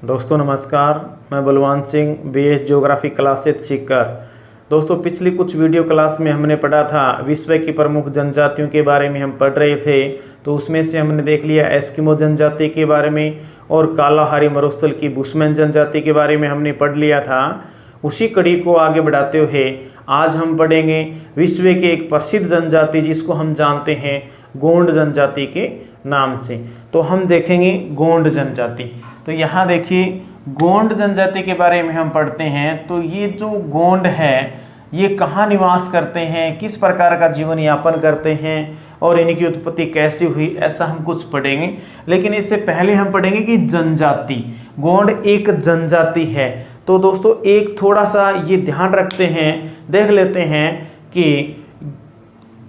दोस्तों नमस्कार, मैं Balwan Singh BS geography classes सीखकर। दोस्तों पिछली कुछ वीडियो क्लास में हमने पढ़ा था विश्व की प्रमुख जनजातियों के बारे में हम पढ़ रहे थे। तो उसमें से हमने देख लिया एस्किमो जनजाति के बारे में और कालाहारी मरुस्थल की बुशमैन जनजाति के बारे में हमने पढ़ लिया था। उसी कड़ी को आगे बढ़ाते हुए आज हम पढ़ेंगे विश्व के एक प्रसिद्ध जनजाति जिसको हम जानते हैं गोंड जनजाति के नाम से। तो हम देखेंगे गोंड जनजाति। तो यहाँ देखिए गोंड जनजाति के बारे में हम पढ़ते हैं। तो ये जो गोंड है ये कहाँ निवास करते हैं, किस प्रकार का जीवन यापन करते हैं और इनकी उत्पत्ति कैसे हुई, ऐसा हम कुछ पढ़ेंगे। लेकिन इससे पहले हम पढ़ेंगे कि जनजाति, गोंड एक जनजाति है। तो दोस्तों एक थोड़ा सा ये ध्यान रखते हैं, देख लेते हैं कि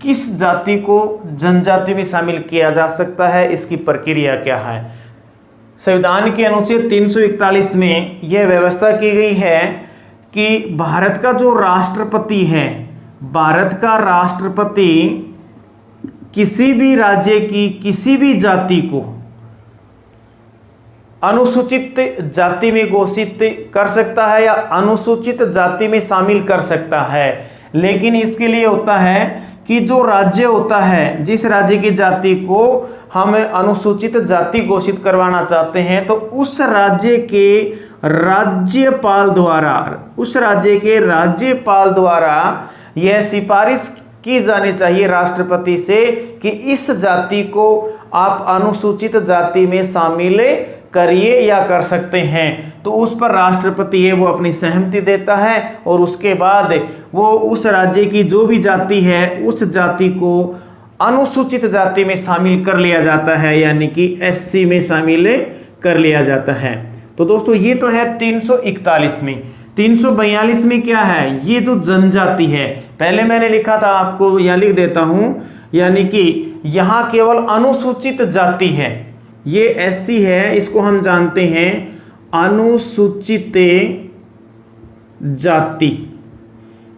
किस जाति को जनजाति में शामिल किया जा सकता है, इसकी प्रक्रिया क्या है। संविधान के अनुच्छेद 341 में यह व्यवस्था की गई है कि भारत का जो राष्ट्रपति है, भारत का राष्ट्रपति किसी भी राज्य की किसी भी जाति को अनुसूचित जाति में घोषित कर सकता है या अनुसूचित जाति में शामिल कर सकता है। लेकिन इसके लिए होता है कि जो राज्य होता है, जिस राज्य की जाति को हम अनुसूचित जाति घोषित करवाना चाहते हैं, तो उस राज्य के राज्यपाल द्वारा यह सिफारिश की जानी चाहिए राष्ट्रपति से कि इस जाति को आप अनुसूचित जाति में शामिल करिए या कर सकते हैं। तो उस पर राष्ट्रपति है वो अपनी सहमति देता है और उसके बाद वो उस राज्य की जो भी जाति है उस जाति को अनुसूचित जाति में शामिल कर लिया जाता है, यानी कि SC में शामिल कर लिया जाता है। तो दोस्तों ये तो है 341 में। 342 में क्या है, ये जो जनजाति है, पहले मैंने लिखा था, आपको यहाँ लिख देता हूं, यानी कि यहाँ केवल अनुसूचित जाति है, ये SC है, इसको हम जानते हैं अनुसूचित जाति।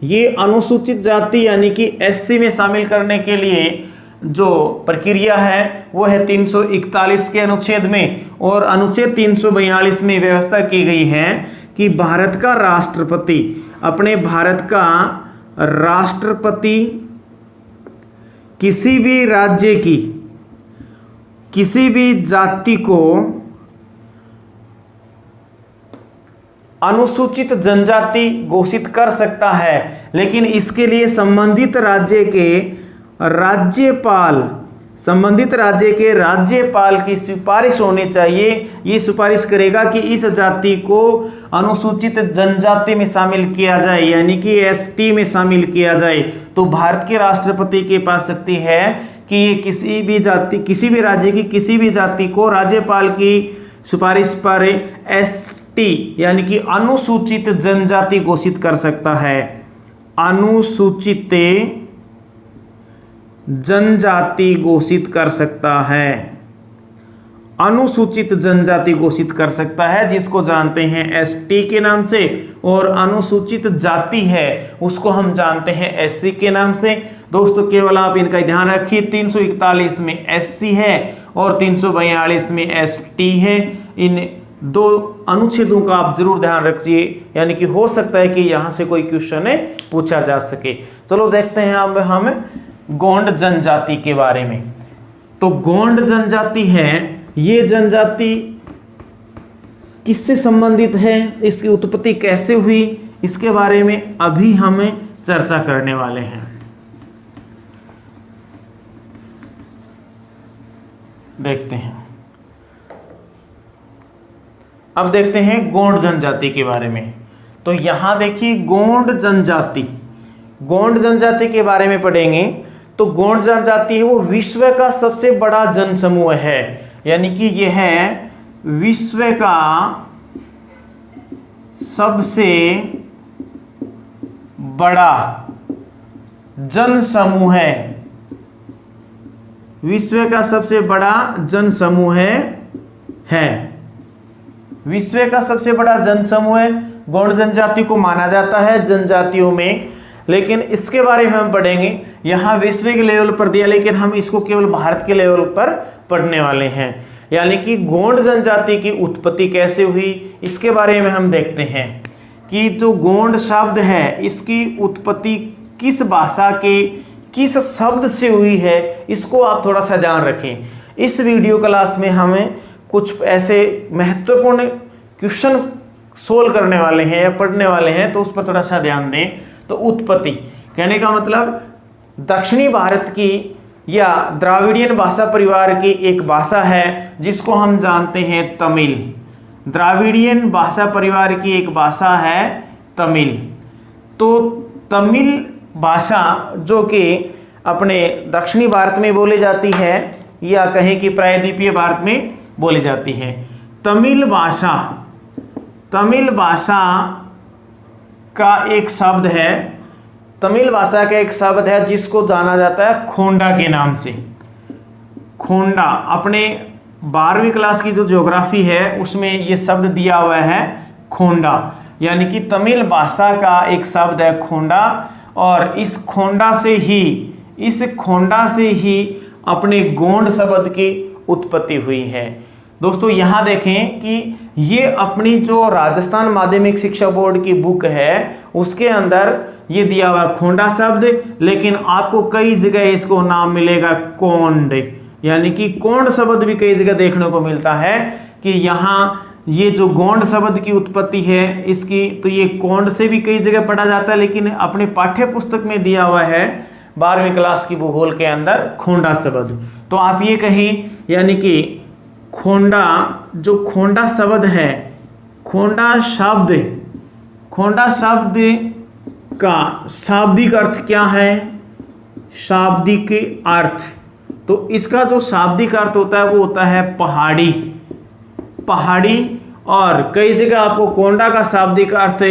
ये अनुसूचित जाति यानी कि SC में शामिल करने के लिए जो प्रक्रिया है वो है 341 के अनुच्छेद में। और अनुच्छेद 342 में व्यवस्था की गई है कि भारत का राष्ट्रपति अपने भारत का राष्ट्रपति किसी भी राज्य की किसी भी जाति को अनुसूचित जनजाति घोषित कर सकता है। लेकिन इसके लिए संबंधित राज्य के राज्यपाल की सिफारिश होनी चाहिए। ये सिफारिश करेगा कि इस जाति को अनुसूचित जनजाति में शामिल किया जाए, यानी कि ST में शामिल किया जाए। तो भारत के राष्ट्रपति के पास शक्ति है कि ये किसी भी राज्य की किसी भी जाति को राज्यपाल की सिफारिश पर ST यानी कि अनुसूचित जनजाति घोषित कर सकता है। अनुसूचित जनजाति घोषित कर सकता है, अनुसूचित जनजाति घोषित कर सकता है, जिसको जानते हैं ST के नाम से। और अनुसूचित जाति है उसको हम जानते हैं SC के नाम से। दोस्तों केवल आप इनका ध्यान रखिए, 341 में SC है और 342 में ST है। इन दो अनुच्छेदों का आप जरूर ध्यान रखिए, यानी कि हो सकता है कि यहाँ से कोई क्वेश्चन पूछा जा सके। चलो देखते हैं अब हम गोंड जनजाति के बारे में। तो गोंड जनजाति है, ये जनजाति किससे संबंधित है, इसकी उत्पत्ति कैसे हुई, इसके बारे में अभी हम चर्चा करने वाले हैं। देखते हैं, अब देखते हैं गोंड जनजाति के बारे में। तो यहां देखिए गोंड जनजाति के बारे में पढ़ेंगे। तो गोंड जनजाति है वो विश्व का सबसे बड़ा जनसमूह है, यानी कि यह है विश्व का सबसे बड़ा जनसमूह है, विश्व का सबसे बड़ा जनसमूह है। विश्व का सबसे बड़ा जनसमूह गोंड जनजाति को माना जाता है जनजातियों में। लेकिन इसके बारे में हम पढ़ेंगे, यहाँ विश्व के लेवल पर दिया, लेकिन हम इसको केवल भारत के लेवल पर पढ़ने वाले हैं। यानी कि गोंड जनजाति की उत्पत्ति कैसे हुई, इसके बारे में हम देखते हैं कि जो गोंड शब्द है इसकी उत्पत्ति किस भाषा के किस शब्द से हुई है, इसको आप थोड़ा सा ध्यान रखें। इस वीडियो क्लास में हमें कुछ ऐसे महत्वपूर्ण क्वेश्चन सोल्व करने वाले हैं या पढ़ने वाले हैं, तो उस पर थोड़ा सा ध्यान दें। तो उत्पत्ति कहने का मतलब दक्षिणी भारत की या द्राविडियन भाषा परिवार की एक भाषा है जिसको हम जानते हैं तमिल। द्राविडियन भाषा परिवार की एक भाषा है तमिल। तो तमिल भाषा जो कि अपने दक्षिणी भारत में बोली जाती है या कहें कि प्रायद्वीपीय भारत में बोली जाती है। तमिल भाषा का एक शब्द है, तमिल भाषा का एक शब्द है जिसको जाना जाता है खोंडा के नाम से। खोंडा, अपने 12वीं क्लास की जो ज्योग्राफी है उसमें ये शब्द दिया हुआ है खोंडा, यानी कि तमिल भाषा का एक शब्द है खोंडा। और इस खोंडा से ही अपने गोंड शब्द की उत्पत्ति हुई है। दोस्तों यहाँ देखें कि ये अपनी जो राजस्थान माध्यमिक शिक्षा बोर्ड की बुक है उसके अंदर ये दिया हुआ खोंडा शब्द, लेकिन आपको कई जगह इसको नाम मिलेगा कोंड, यानी कि कोंड शब्द भी कई जगह देखने को मिलता है कि यहाँ ये जो गोंड शब्द की उत्पत्ति है इसकी, तो ये कोंड से भी कई जगह पढ़ा जाता है, लेकिन अपने पाठ्य पुस्तक में दिया हुआ है 12वीं क्लास की भूगोल के अंदर खोंडा शब्द। तो आप ये कहें यानी कि खोंडा, जो खोंडा शब्द है, खोंडा शब्द का शाब्दिक अर्थ क्या है, शाब्दिक अर्थ, तो इसका जो शाब्दिक अर्थ होता है वो होता है पहाड़ी। और कई जगह आपको कोंडा का शाब्दिक अर्थ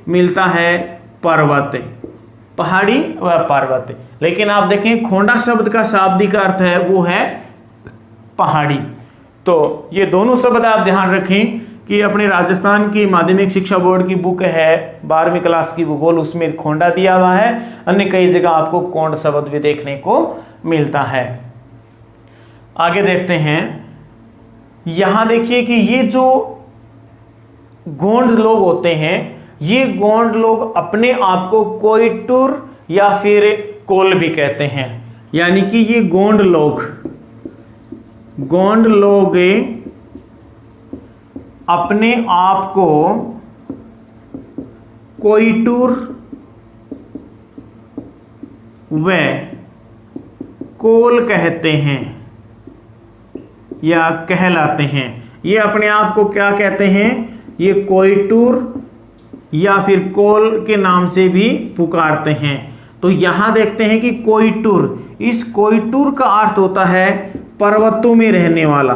मिलता है पर्वत, पहाड़ी व पर्वत। लेकिन आप देखें खोंडा शब्द का शाब्दिक अर्थ है वो है पहाड़ी। तो ये दोनों शब्द आप ध्यान रखें कि अपने राजस्थान की माध्यमिक शिक्षा बोर्ड की बुक है 12वीं क्लास की भूगोल, उसमें खोंडा दिया हुआ है, अन्य कई जगह आपको कोंड शब्द भी देखने को मिलता है। आगे देखते हैं, यहां देखिए कि ये जो गोंड लोग होते हैं, ये गोंड लोग अपने आप को कोइटुर या फिर कोल भी कहते हैं, यानी कि ये गोंड लोग अपने आप को कोइटुर व कोल कहते हैं या कहलाते हैं। ये अपने आप को क्या कहते हैं, ये कोइटुर या फिर कोल के नाम से भी पुकारते हैं। तो यहां देखते हैं कि कोइटुर, इस कोइटुर का अर्थ होता है पर्वतों में रहने वाला,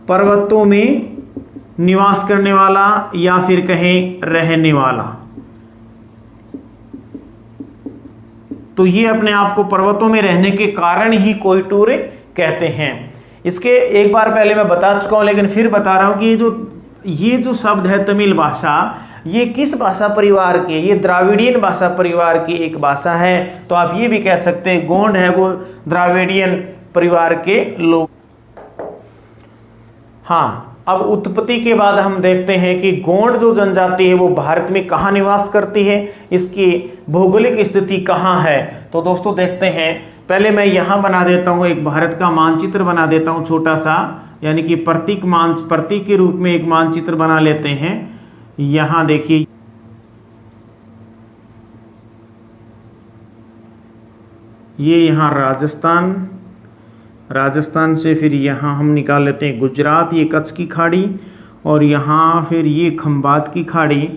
पर्वतों में निवास करने वाला या फिर कहें रहने वाला। तो ये अपने आप को पर्वतों में रहने के कारण ही कोइटुर कहते हैं। इसके एक बार पहले मैं बता चुका हूं, लेकिन फिर बता रहा हूं कि ये जो शब्द है तमिल भाषा, ये किस भाषा परिवार की, ये द्राविडियन भाषा परिवार की एक भाषा है। तो आप ये भी कह सकते हैं गोंड है वो द्राविडियन परिवार के लोग। हाँ, अब उत्पत्ति के बाद हम देखते हैं कि गोंड जो जनजाति है वो भारत में कहाँ निवास करती है, इसकी भौगोलिक स्थिति कहाँ है। तो दोस्तों देखते हैं, पहले मैं यहाँ बना देता हूँ एक भारत का मानचित्र बना देता हूँ छोटा सा, यानी कि प्रतीक के रूप में एक मानचित्र बना लेते हैं। यहाँ देखिए, ये यहाँ राजस्थान से फिर यहाँ हम निकाल लेते हैं गुजरात, ये कच्छ की खाड़ी, और यहाँ फिर ये खंबात की खाड़ी।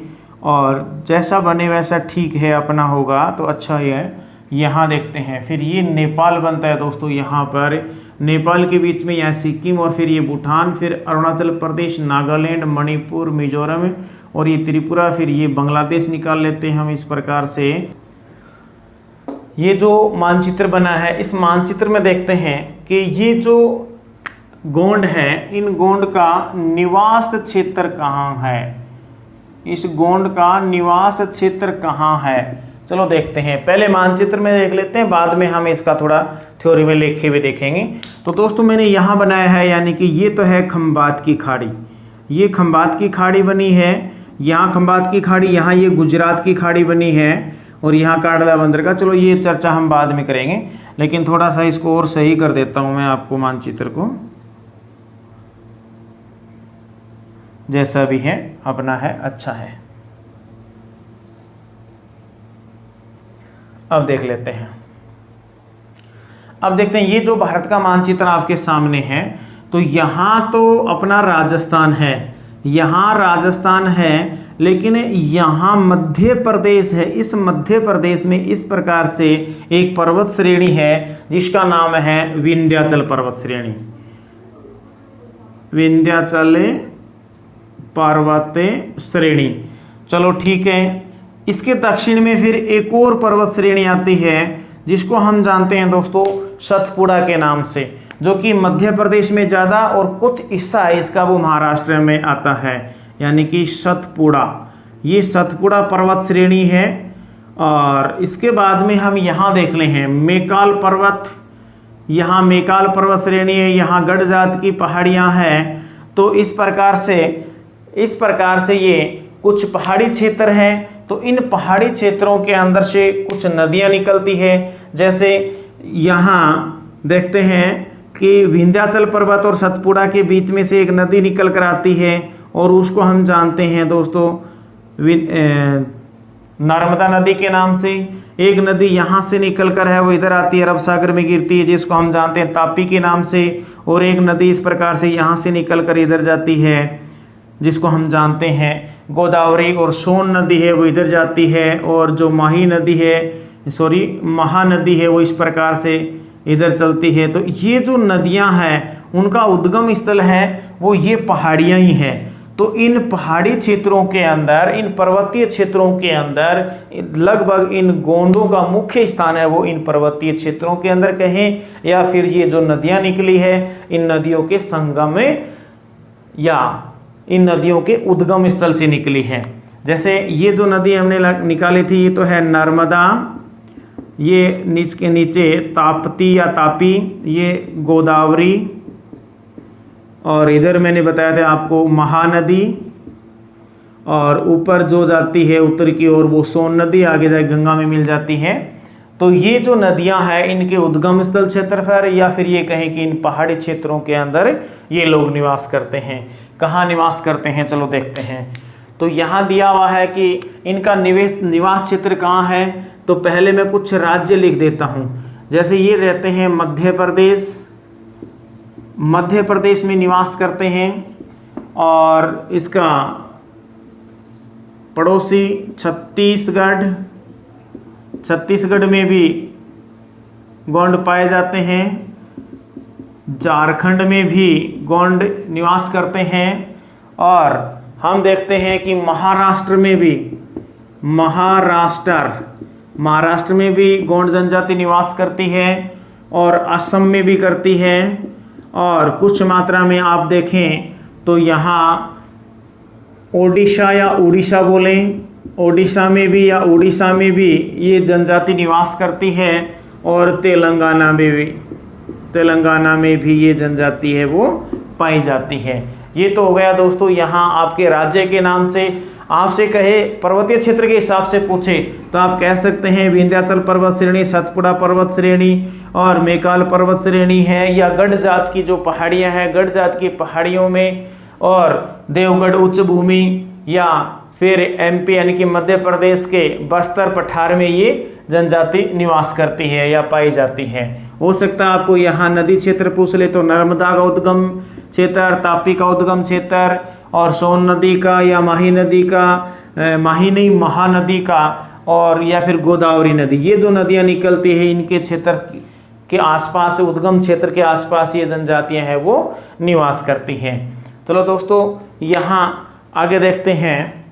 और जैसा बने वैसा ठीक है, अपना होगा तो अच्छा ही है। यहाँ देखते हैं, फिर ये नेपाल बनता है दोस्तों। यहाँ पर नेपाल के बीच में यहाँ सिक्किम, और फिर ये भूटान, फिर अरुणाचल प्रदेश, नागालैंड, मणिपुर, मिजोरम, और ये त्रिपुरा, फिर ये बांग्लादेश निकाल लेते हैं हम इस प्रकार से। ये जो मानचित्र बना है, इस मानचित्र में देखते हैं कि ये जो गोंड है, इन गोंड का निवास क्षेत्र कहाँ है, इस गोंड का निवास क्षेत्र कहाँ है। चलो देखते हैं, पहले मानचित्र में देख लेते हैं, बाद में हम इसका थोड़ा थ्योरी में लिख के भी देखेंगे। तो दोस्तों मैंने यहाँ बनाया है, यानी कि ये तो है खंबात की खाड़ी, ये खंबात की खाड़ी बनी है, यहाँ खंबात की खाड़ी, यहाँ ये गुजरात की खाड़ी बनी है, और यहाँ कांडला बंदर का। चलो ये चर्चा हम बाद में करेंगे, लेकिन थोड़ा सा इसको और सही कर देता हूँ मैं आपको मानचित्र को, जैसा भी है अपना है, अच्छा है। अब देख लेते हैं, अब देखते हैं ये जो भारत का मानचित्र आपके सामने है, तो यहाँ तो अपना राजस्थान है, यहाँ राजस्थान है, लेकिन यहाँ मध्य प्रदेश है। इस मध्य प्रदेश में इस प्रकार से एक पर्वत श्रेणी है जिसका नाम है विंध्याचल पर्वत श्रेणी, विंध्याचल पर्वत श्रेणी। चलो ठीक है, इसके दक्षिण में फिर एक और पर्वत श्रेणी आती है जिसको हम जानते हैं दोस्तों सतपुड़ा के नाम से, जो कि मध्य प्रदेश में ज़्यादा और कुछ हिस्सा है इसका वो महाराष्ट्र में आता है, यानी कि सतपुड़ा, ये सतपुड़ा पर्वत श्रेणी है। और इसके बाद में हम यहाँ देख ले हैं मैकाल पर्वत, यहाँ मैकाल पर्वत श्रेणी है, यहाँ गढ़ जात की पहाड़ियाँ हैं। तो इस प्रकार से ये कुछ पहाड़ी क्षेत्र हैं। तो इन पहाड़ी क्षेत्रों के अंदर से कुछ नदियाँ निकलती है, जैसे यहाँ देखते हैं कि विंध्याचल पर्वत और सतपुड़ा के बीच में से एक नदी निकल कर आती है, और उसको हम जानते हैं दोस्तों नर्मदा नदी के नाम से। एक नदी यहाँ से निकल कर है वो इधर आती है, अरब सागर में गिरती है, जिसको हम जानते हैं तापी के नाम से। और एक नदी इस प्रकार से यहाँ से निकल कर इधर जाती है, जिसको हम जानते हैं गोदावरी। और सोन नदी है वो इधर जाती है, और जो महानदी है वो इस प्रकार से इधर चलती है। तो ये जो नदियां हैं उनका उद्गम स्थल है वो ये पहाड़ियां ही हैं। तो इन पहाड़ी क्षेत्रों के अंदर, इन पर्वतीय क्षेत्रों के अंदर लगभग इन गोंडों का मुख्य स्थान है वो इन पर्वतीय क्षेत्रों के अंदर कहें, या फिर ये जो नदियां निकली है इन नदियों के संगम में या इन नदियों के उद्गम स्थल से निकली है। जैसे ये जो नदी हमने निकाली थी ये तो है नर्मदा, ये नीच के नीचे ताप्ती या तापी, ये गोदावरी, और इधर मैंने बताया था आपको महानदी, और ऊपर जो जाती है उत्तर की ओर वो सोन नदी, आगे जाए गंगा में मिल जाती है। तो ये जो नदियां हैं इनके उद्गम स्थल क्षेत्र पर, या फिर ये कहें कि इन पहाड़ी क्षेत्रों के अंदर ये लोग निवास करते हैं। कहाँ निवास करते हैं चलो देखते हैं। तो यहाँ दिया हुआ है कि इनका निवास क्षेत्र कहाँ है। तो पहले मैं कुछ राज्य लिख देता हूँ, जैसे ये रहते हैं मध्य प्रदेश में निवास करते हैं, और इसका पड़ोसी छत्तीसगढ़ में भी गोंड पाए जाते हैं, झारखंड में भी गोंड निवास करते हैं, और हम देखते हैं कि महाराष्ट्र में भी गोंड जनजाति निवास करती है, और असम में भी करती है, और कुछ मात्रा में आप देखें तो यहाँ ओडिशा या उड़ीसा बोलें, ओडिशा में भी या उड़ीसा में भी ये जनजाति निवास करती है, और तेलंगाना में भी ये जनजाति है वो पाई जाती है। ये तो हो गया दोस्तों यहाँ आपके राज्य के नाम से। आपसे कहे पर्वतीय क्षेत्र के हिसाब से पूछे तो आप कह सकते हैं विंध्याचल पर्वत श्रेणी, सतपुड़ा पर्वत श्रेणी और मैकाल पर्वत श्रेणी है, या गढ़ जात की जो पहाड़ियाँ हैं, गढ़ जात की पहाड़ियों में, और देवगढ़ उच्च भूमि, या फिर एमपी यानी कि मध्य प्रदेश के बस्तर पठार में ये जनजाति निवास करती है या पाई जाती है। हो सकता है आपको यहाँ नदी क्षेत्र पूछ ले तो नर्मदा का उद्गम क्षेत्र, तापी का उद्गम क्षेत्र, और सोन नदी का या महानदी का, और या फिर गोदावरी नदी, ये जो नदियाँ निकलती है इनके क्षेत्र के आसपास, उद्गम क्षेत्र के आसपास ये जनजातियाँ हैं वो निवास करती हैं। चलो दोस्तों यहाँ आगे देखते हैं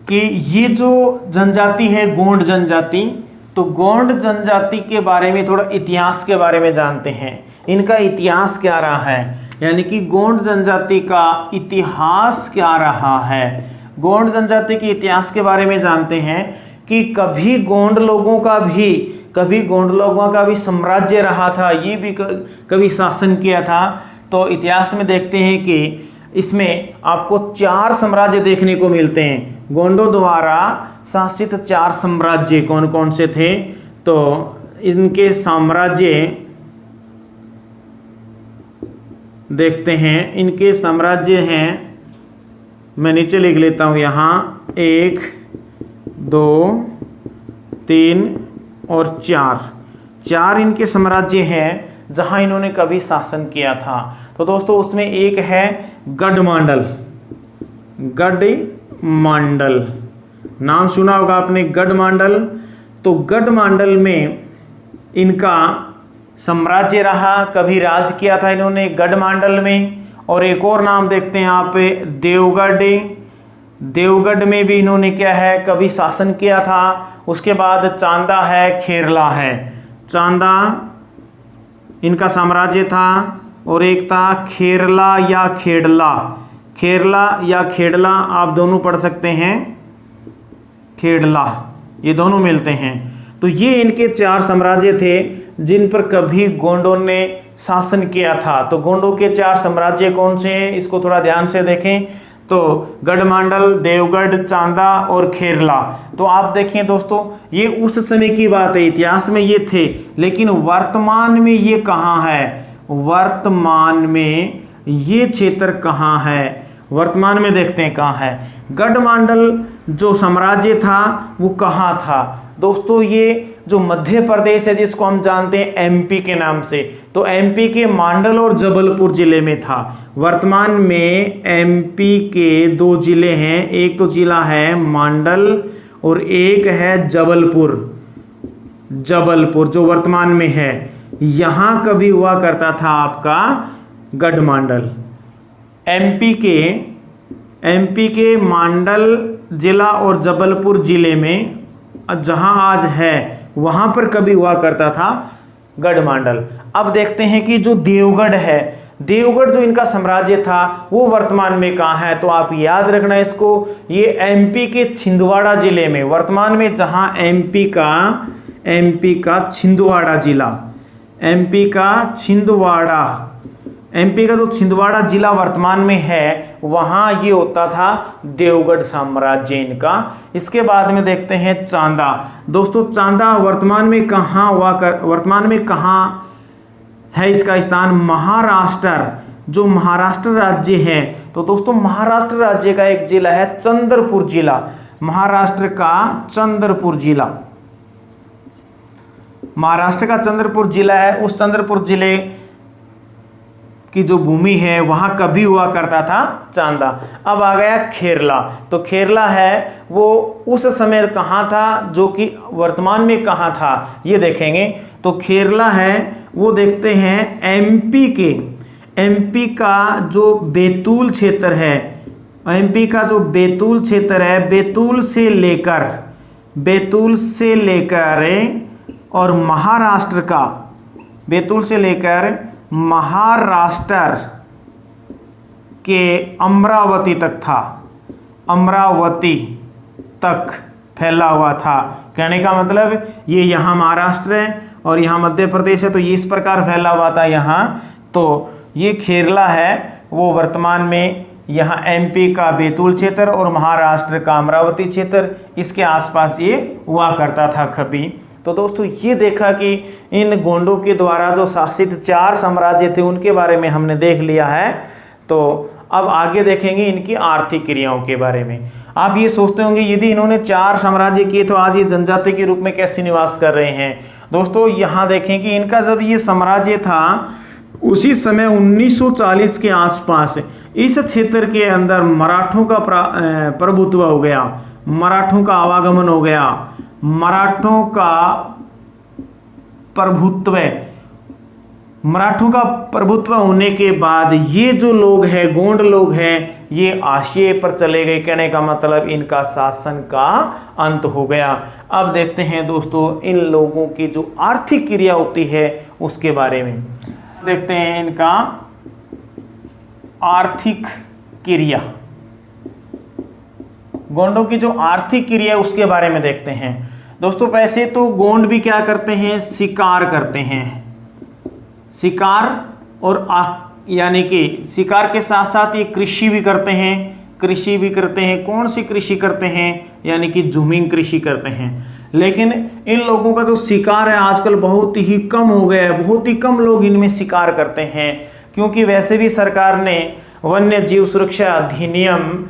कि ये जो जनजाति है गोंड जनजाति, तो गोंड जनजाति के बारे में थोड़ा इतिहास के बारे में जानते हैं। इनका इतिहास क्या रहा है, यानी कि गोंड जनजाति का इतिहास क्या रहा है। गोंड जनजाति के इतिहास के बारे में जानते हैं कि कभी गोंड लोगों का भी साम्राज्य रहा था, ये भी कभी शासन किया था। तो इतिहास में देखते हैं कि इसमें आपको 4 साम्राज्य देखने को मिलते हैं। गोंडों द्वारा शासित 4 साम्राज्य कौन कौन से थे? तो इनके साम्राज्य देखते हैं। इनके साम्राज्य हैं, मैं नीचे लिख लेता हूँ यहाँ, 1 2 3 और 4 इनके साम्राज्य हैं जहाँ इन्होंने कभी शासन किया था। तो दोस्तों उसमें एक है गढ़मांडल। नाम सुना होगा आपने, गढ़मांडल। तो गढ़मांडल में इनका साम्राज्य रहा, कभी राज किया था इन्होंने गढ़मांडल में। और एक और नाम देखते हैं यहाँ पे, देवगढ़ में भी इन्होंने क्या है, कभी शासन किया था। उसके बाद चांदा है, खेरला है। चांदा इनका साम्राज्य था, और एक था खेरला या खेड़ला, आप दोनों पढ़ सकते हैं, खेड़ला, ये दोनों मिलते हैं। तो ये इनके 4 साम्राज्य थे जिन पर कभी गोंडों ने शासन किया था। तो गोंडों के 4 साम्राज्य कौन से हैं, इसको थोड़ा ध्यान से देखें। तो गढ़मांडल, देवगढ़, चांदा और खेरला। तो आप देखें दोस्तों, ये उस समय की बात है, इतिहास में ये थे, लेकिन वर्तमान में ये कहाँ है? वर्तमान में ये क्षेत्र कहाँ है? वर्तमान में देखते हैं कहाँ है। गढ़मांडल जो साम्राज्य था वो कहाँ था? दोस्तों ये जो मध्य प्रदेश है, जिसको हम जानते हैं एमपी के नाम से, तो एमपी के मांडल और जबलपुर जिले में था। वर्तमान में एमपी के 2 जिले हैं, एक तो जिला है मांडल और एक है जबलपुर जो वर्तमान में है। यहाँ कभी हुआ करता था आपका गढ़मांडल। एमपी के मांडल जिला और जबलपुर जिले में, जहां आज है, वहां पर कभी हुआ करता था गढ़मांडल। अब देखते हैं कि जो देवगढ़ है, देवगढ़ जो इनका साम्राज्य था वो वर्तमान में कहाँ है? तो आप याद रखना इसको, ये एमपी के छिंदवाड़ा जिले में, वर्तमान में जहां एमपी का छिंदवाड़ा जिला, एमपी का जो छिंदवाड़ा जिला वर्तमान में है, वहां ये होता था देवगढ़ साम्राज्य इनका। इसके बाद में देखते हैं चांदा। दोस्तों चांदा वर्तमान में कहाँ है इसका स्थान? महाराष्ट्र, जो महाराष्ट्र राज्य है। तो दोस्तों महाराष्ट्र राज्य का एक जिला है चंद्रपुर जिला, महाराष्ट्र का चंद्रपुर जिला है। उस चंद्रपुर जिले की जो भूमि है वहां कभी हुआ करता था चांदा। अब आ गया खेरला। तो खेरला है वो उस समय कहाँ था, जो कि वर्तमान में कहाँ था, ये देखेंगे। तो खेरला है वो देखते हैं एमपी का जो बैतूल क्षेत्र है, बैतूल से लेकर और महाराष्ट्र के अमरावती तक फैला हुआ था। कहने का मतलब ये यहाँ महाराष्ट्र है और यहाँ मध्य प्रदेश है, तो ये इस प्रकार फैला हुआ था यहाँ। तो ये खेरला है वो वर्तमान में यहाँ एमपी का बैतूल क्षेत्र और महाराष्ट्र का अमरावती क्षेत्र, इसके आसपास ये हुआ करता था कभी। तो दोस्तों ये देखा कि इन गोंडों के द्वारा जो शासित 4 साम्राज्य थे उनके बारे में हमने देख लिया है। तो अब आगे देखेंगे इनकी आर्थिक क्रियाओं के बारे में। आप ये सोचते होंगे यदि इन्होंने 4 साम्राज्य किए तो आज ये जनजाति के रूप में कैसे निवास कर रहे हैं? दोस्तों यहाँ देखें कि इनका जब ये साम्राज्य था उसी समय 1940 के आसपास इस क्षेत्र के अंदर मराठों का प्रभुत्व हो गया, मराठों का आवागमन हो गया। मराठों का प्रभुत्व होने के बाद ये जो लोग हैं, गोंड लोग हैं, ये आशिये पर चले गए। कहने का मतलब इनका शासन का अंत हो गया। अब देखते हैं दोस्तों इन लोगों की जो आर्थिक क्रिया होती है उसके बारे में देखते हैं। इनका आर्थिक क्रिया गोंडों की जो आर्थिक क्रिया है उसके बारे में देखते हैं। दोस्तों वैसे तो गोंड भी क्या करते हैं, शिकार करते हैं, शिकार और यानी कि शिकार के साथ साथ ये कृषि भी करते हैं, कृषि भी करते हैं। कौन सी कृषि करते हैं, यानी कि जूमिंग कृषि करते हैं। लेकिन इन लोगों का जो शिकार है आजकल बहुत ही कम हो गया है, बहुत ही कम लोग इनमें शिकार करते हैं, क्योंकि वैसे भी सरकार ने वन्य जीव सुरक्षा अधिनियम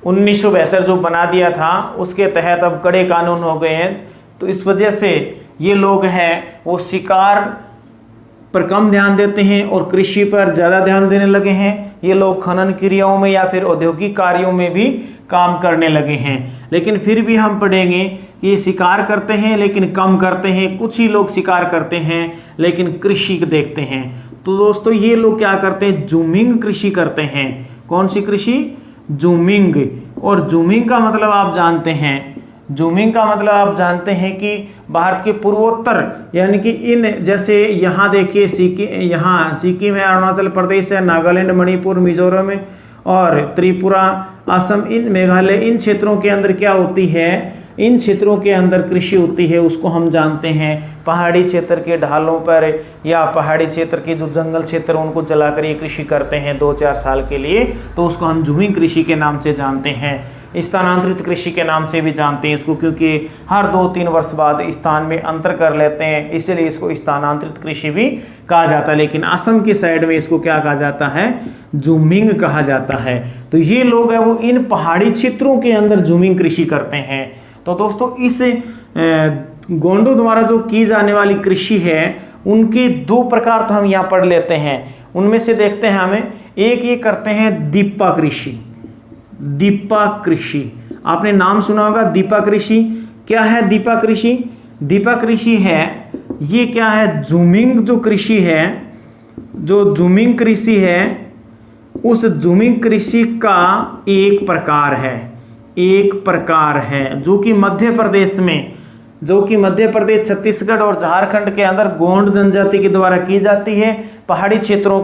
1972 जो बना दिया था उसके तहत अब कड़े कानून हो गए हैं। तो इस वजह से ये लोग हैं वो शिकार पर कम ध्यान देते हैं और कृषि पर ज़्यादा ध्यान देने लगे हैं। ये लोग खनन क्रियाओं में या फिर औद्योगिक कार्यों में भी काम करने लगे हैं। लेकिन फिर भी हम पढ़ेंगे कि ये शिकार करते हैं लेकिन कम करते हैं, कुछ ही लोग शिकार करते हैं लेकिन कृषि देखते हैं। तो दोस्तों ये लोग क्या करते हैं, जूमिंग कृषि करते हैं। कौन सी कृषि, जूमिंग। और जूमिंग का मतलब आप जानते हैं, जूमिंग का मतलब आप जानते हैं कि भारत के पूर्वोत्तर यानी कि इन जैसे यहाँ देखिए यहाँ सिक्किम है, अरुणाचल प्रदेश है, नागालैंड, मणिपुर, मिजोरम और त्रिपुरा, असम, इन मेघालय, इन क्षेत्रों के अंदर क्या होती है, इन क्षेत्रों के अंदर कृषि होती है। उसको हम जानते हैं पहाड़ी क्षेत्र के ढालों पर या पहाड़ी क्षेत्र के जो जंगल क्षेत्र उनको जलाकर ये कृषि करते हैं 2-4 साल के लिए, तो उसको हम जूमिंग कृषि के नाम से जानते हैं। स्थानांतरित कृषि के नाम से भी जानते हैं इसको, क्योंकि हर 2-3 वर्ष बाद स्थान में अंतर कर लेते हैं, इसलिए इसको स्थानांतरित कृषि भी कहा जाता है। लेकिन असम की साइड में इसको क्या कहा जाता है, जूमिंग कहा जाता है। तो ये लोग हैं वो इन पहाड़ी क्षेत्रों के अंदर जूमिंग कृषि करते हैं। तो दोस्तों इस गोंडों द्वारा जो की जाने वाली कृषि है उनके 2 प्रकार तो हम यहाँ पढ़ लेते हैं। उनमें से देखते हैं हमें, एक ये करते हैं दीपा कृषि। दीपा कृषि आपने नाम सुना होगा, दीपा कृषि। क्या है दीपा कृषि? दीपा कृषि है, ये क्या है, जूमिंग जो कृषि है, जो जूमिंग कृषि है उस जूमिंग कृषि का एक प्रकार है जो कि मध्य प्रदेश, छत्तीसगढ़ और झारखंड के अंदर गोंड जनजाति के द्वारा की जाती है। पहाड़ी क्षेत्रों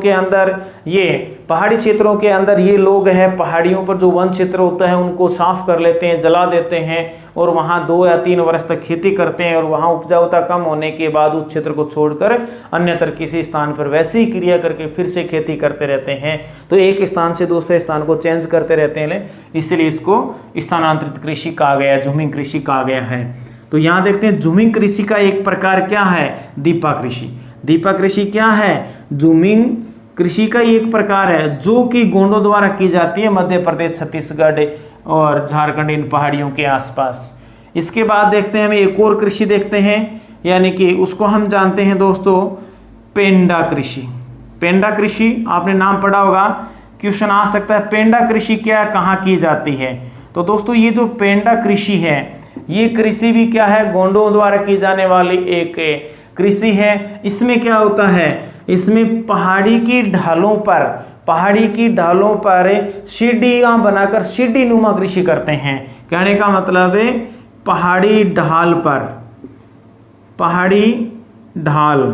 के अंदर ये लोग हैं, पहाड़ियों पर जो वन क्षेत्र होता है उनको साफ कर लेते हैं, जला देते हैं और वहाँ 2 या 3 वर्ष तक खेती करते हैं और वहाँ उपजाऊता कम होने के बाद उस क्षेत्र को छोड़कर अन्यत्र किसी स्थान पर वैसी ही क्रिया करके फिर से खेती करते रहते हैं। तो एक स्थान से दूसरे स्थान को चेंज करते रहते हैं, इसलिए इसको स्थानांतरित कृषि कहा गया, जूमिंग कृषि कहा गया है। तो यहाँ देखते हैं जूमिंग कृषि का एक प्रकार क्या है, दीपा कृषि। दीपा कृषि क्या है, जूमिंग कृषि का एक प्रकार है जो कि गोंडों द्वारा की जाती है मध्य प्रदेश, छत्तीसगढ़ और झारखंड, इन पहाड़ियों के आसपास। इसके बाद देखते हैं हम एक और कृषि देखते हैं, यानी कि उसको हम जानते हैं दोस्तों पेंडा कृषि। पेंडा कृषि आपने नाम पढ़ा होगा, क्वेश्चन आ सकता है पेंडा कृषि क्या, कहाँ की जाती है। तो दोस्तों ये जो पेंडा कृषि है, ये कृषि भी क्या है, गोंडों द्वारा की जाने वाली एक कृषि है। इसमें क्या होता है, इसमें पहाड़ी की ढालों पर सीढ़ियां बनाकर सीढ़ी नुमा कृषि करते हैं। कहने का मतलब है पहाड़ी ढालों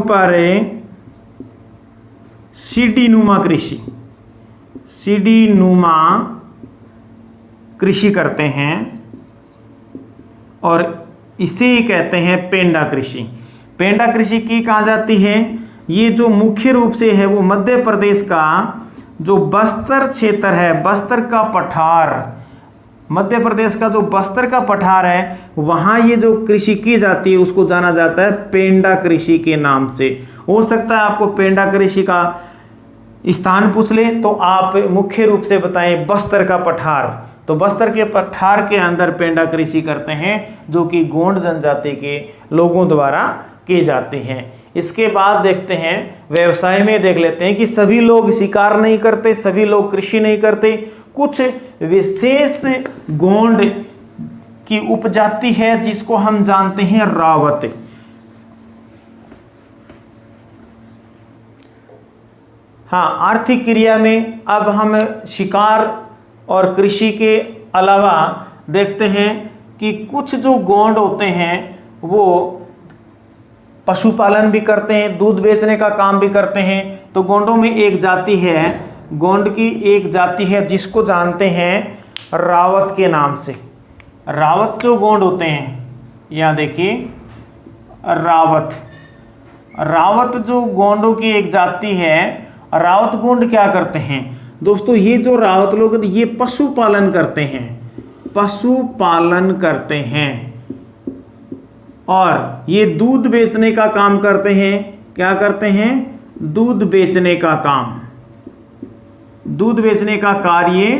पर सीढ़ी नुमा कृषि करते हैं और इसे ही कहते हैं पेंडा कृषि। पेंडा कृषि की कहा जाती है, ये जो मुख्य रूप से है वो मध्य प्रदेश का जो बस्तर क्षेत्र है, बस्तर का पठार, मध्य प्रदेश का जो बस्तर का पठार है वहाँ ये जो कृषि की जाती है उसको जाना जाता है पेंडा कृषि के नाम से। हो सकता है आपको पेंडा कृषि का स्थान पूछ ले तो आप मुख्य रूप से बताएं बस्तर का पठार। तो बस्तर के पठार के अंदर पेंडा कृषि करते हैं जो कि गोंड जनजाति के लोगों द्वारा की जाती हैं। इसके बाद देखते हैं व्यवसाय में देख लेते हैं कि सभी लोग शिकार नहीं करते, सभी लोग कृषि नहीं करते, कुछ विशेष गोंड की उपजाति है जिसको हम जानते हैं रावत। हाँ, आर्थिक क्रिया में अब हम शिकार और कृषि के अलावा देखते हैं कि कुछ जो गोंड होते हैं वो पशुपालन भी करते हैं, दूध बेचने का काम भी करते हैं। तो गोंडों में एक जाति है गोंड की एक जाति है जिसको जानते हैं रावत के नाम से। रावत जो गोंड होते हैं, यहाँ देखिए रावत, रावत जो गोंडों की एक जाति है। रावत गोंड क्या करते हैं दोस्तों, ये जो रावत लोग ये पशुपालन करते हैं, पशुपालन करते हैं और ये दूध बेचने का काम करते हैं। क्या करते हैं? दूध बेचने का काम, दूध बेचने का कार्य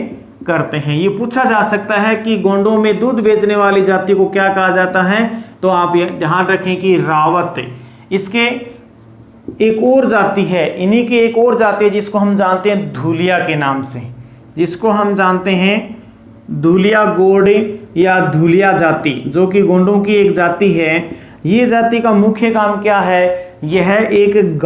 करते हैं। ये पूछा जा सकता है कि गोंडों में दूध बेचने वाली जाति को क्या कहा जाता है, तो आप ये ध्यान रखें कि रावत। इसके एक और जाति है, इन्हीं की एक और जाति है जिसको हम जानते हैं धुलिया के नाम से, जिसको हम जानते हैं धुलिया गोंड या धुलिया जाति, जो कि गोंडों की एक जाति है। ये जाति का मुख्य काम क्या है? यह एक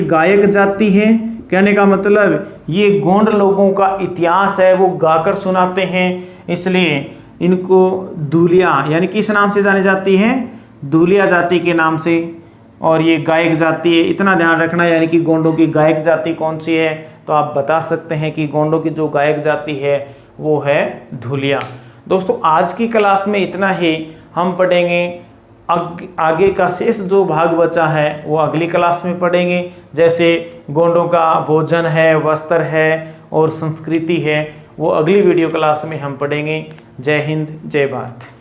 गायक जाति है। कहने का मतलब ये गोंड लोगों का इतिहास है, वो गाकर सुनाते हैं, इसलिए इनको धुलिया यानी किस नाम से जानी जाती है? धुलिया जाति के नाम से। और ये गायक जाति है, इतना ध्यान रखना, यानी कि गोंडों की गायक जाति कौन सी है, तो आप बता सकते हैं कि गोंडों की जो गायक जाति है वो है धुलिया। दोस्तों आज की क्लास में इतना ही, हम पढ़ेंगे आगे का शेष जो भाग बचा है वो अगली क्लास में पढ़ेंगे। जैसे गोंडों का भोजन है, वस्त्र है और संस्कृति है, वो अगली वीडियो क्लास में हम पढ़ेंगे। जय हिंद, जय भारत।